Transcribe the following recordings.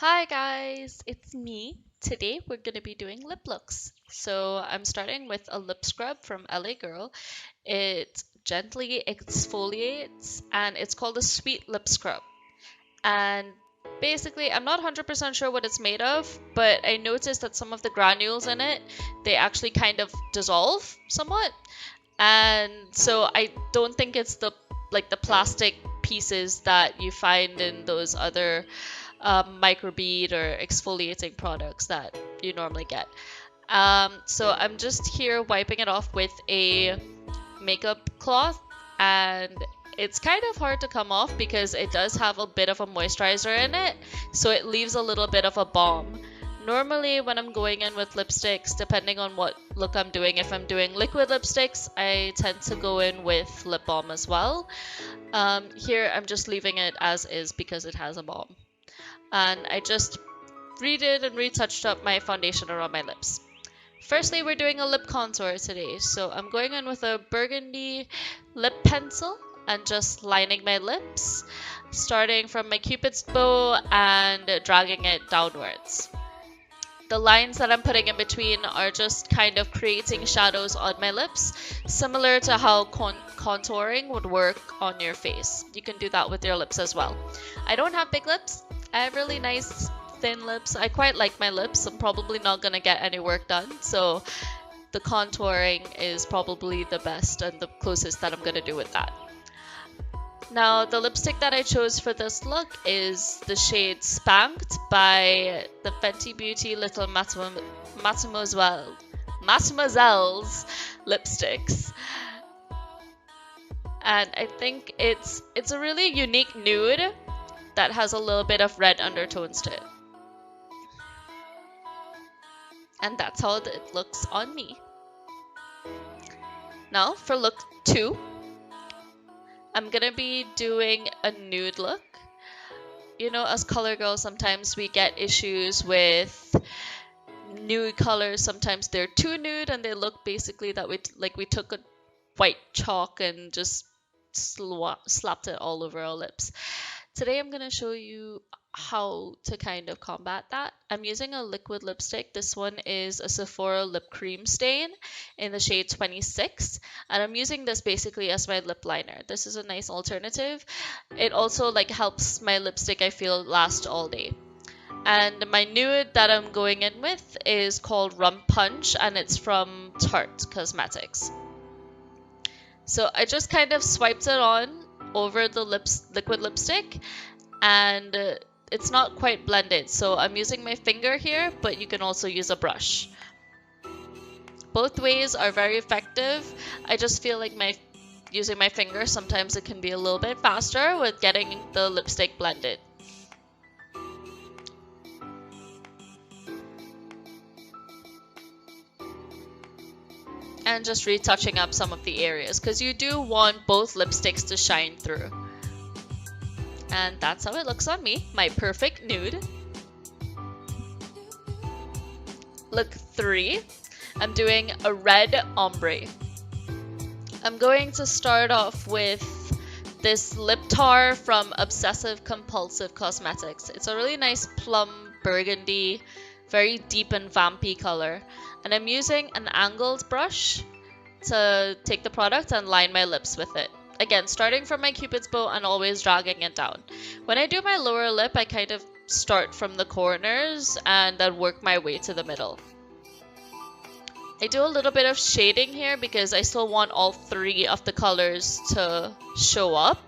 Hi guys, it's me. Today we're going to be doing lip looks. So I'm starting with a lip scrub from LA Girl. It gently exfoliates and it's called a sweet lip scrub. And basically, I'm not 100% sure what it's made of, but I noticed that some of the granules in it, they actually kind of dissolve somewhat. And so I don't think it's the plastic pieces that you find in those other microbead or exfoliating products that you normally get. So I'm just here wiping it off with a makeup cloth, and it's kind of hard to come off because it does have a bit of a moisturizer in it, so it leaves a little bit of a balm. Normally, when I'm going in with lipsticks, depending on what look I'm doing, if I'm doing liquid lipsticks, I tend to go in with lip balm as well. Here, I'm just leaving it as is because it has a balm. And I just redid and retouched up my foundation around my lips. Firstly, we're doing a lip contour today, so I'm going in with a Burgundy lip pencil and just lining my lips, starting from my cupid's bow and dragging it downwards. The lines that I'm putting in between are just kind of creating shadows on my lips, similar to how contouring would work on your face. You can do that with your lips as well. I don't have big lips. I have really nice thin lips. I quite like my lips. I'm probably not going to get any work done, so the contouring is probably the best and the closest that I'm going to do with that. Now, the lipstick that I chose for this look is the shade Spanked by the Fenty Beauty Little Mattemoiselle's lipsticks. And I think it's a really unique nude that has a little bit of red undertones to it. And that's how it looks on me. Now, for look 2. I'm gonna be doing a nude look. You know, as color girls, sometimes we get issues with nude colors. Sometimes they're too nude and they look basically that we took a white chalk and just slapped it all over our lips. Today I'm gonna show you how to kind of combat that. I'm using a liquid lipstick. This one is a Sephora lip cream stain in the shade 26, and I'm using this basically as my lip liner. This is a nice alternative. It also helps my lipstick, I feel, last all day. And my nude that I'm going in with is called Rum Punch, and it's from Tarte Cosmetics. So I just kind of swiped it on over the liquid lipstick, and it's not quite blended, so I'm using my finger here, but you can also use a brush. Both ways are very effective. I just feel like using my finger, sometimes it can be a little bit faster with getting the lipstick blended. And just retouching up some of the areas, because you do want both lipsticks to shine through. And that's how it looks on me, my perfect nude. Look 3, I'm doing a red ombre. I'm going to start off with this lip tar from Obsessive Compulsive Cosmetics. It's a really nice plum burgundy, very deep and vampy color. And I'm using an angled brush to take the product and line my lips with it. Again, starting from my cupid's bow and always dragging it down. When I do my lower lip, I kind of start from the corners and then work my way to the middle. I do a little bit of shading here because I still want all 3 of the colors to show up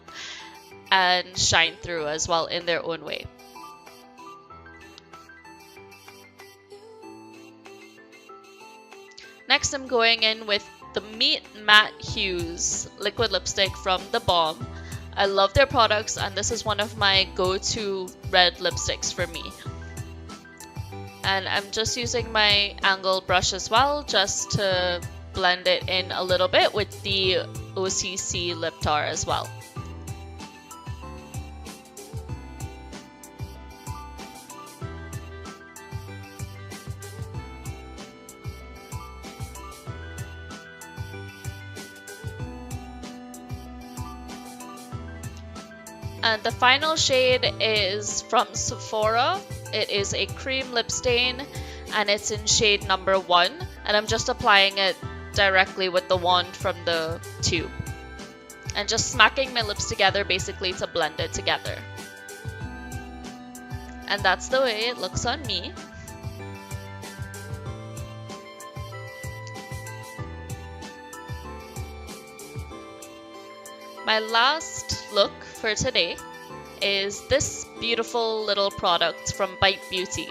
and shine through as well in their own way. Next, I'm going in with the Meet Matte Hughs liquid lipstick from the Balm. I love their products, and this is one of my go-to red lipsticks for me. And I'm just using my angled brush as well, just to blend it in a little bit with the OCC lip tar as well. And the final shade is from Sephora. It is a cream lip stain and it's in shade number 1, and I'm just applying it directly with the wand from the tube and just smacking my lips together basically to blend it together. And that's the way it looks on me. My last look for today is this beautiful little product from Bite Beauty.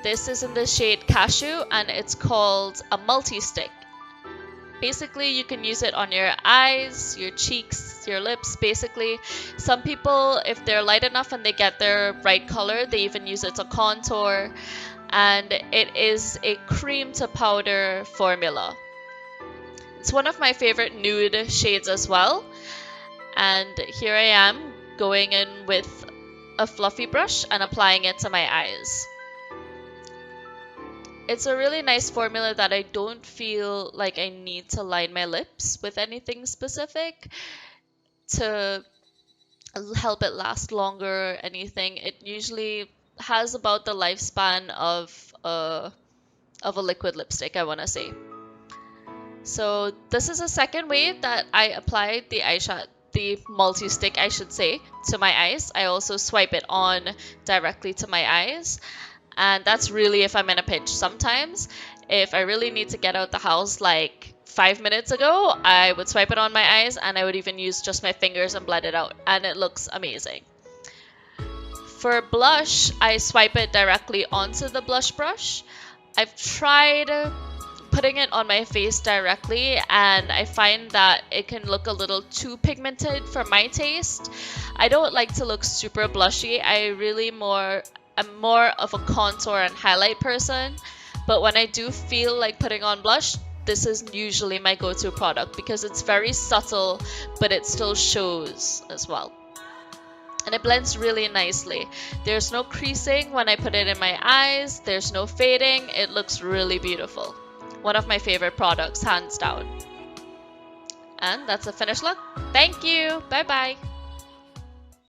This is in the shade Cashew and it's called a Multistick. Basically, you can use it on your eyes, your cheeks, your lips, basically. Some people, if they're light enough and they get their right color, they even use it to contour. And it is a cream to powder formula. It's one of my favorite nude shades as well. And here I am going in with a fluffy brush and applying it to my eyes. It's a really nice formula that I don't feel like I need to line my lips with anything specific to help it last longer or anything. It usually has about the lifespan of a liquid lipstick, I want to say. So this is a second way that I applied the eyeshadow, the multi-stick I should say, to my eyes. I also swipe it on directly to my eyes. And that's really if I'm in a pinch. Sometimes, if I really need to get out the house like 5 minutes ago, I would swipe it on my eyes and I would even use just my fingers and blend it out. And it looks amazing. For blush, I swipe it directly onto the blush brush. I've tried putting it on my face directly and I find that it can look a little too pigmented for my taste. I don't like to look super blushy. I'm more of a contour and highlight person, but when I do feel like putting on blush, this is usually my go-to product because it's very subtle, but it still shows as well. And it blends really nicely. There's no creasing when I put it in my eyes, there's no fading, it looks really beautiful. One of my favorite products, hands down. And that's the finished look. Thank you, bye bye.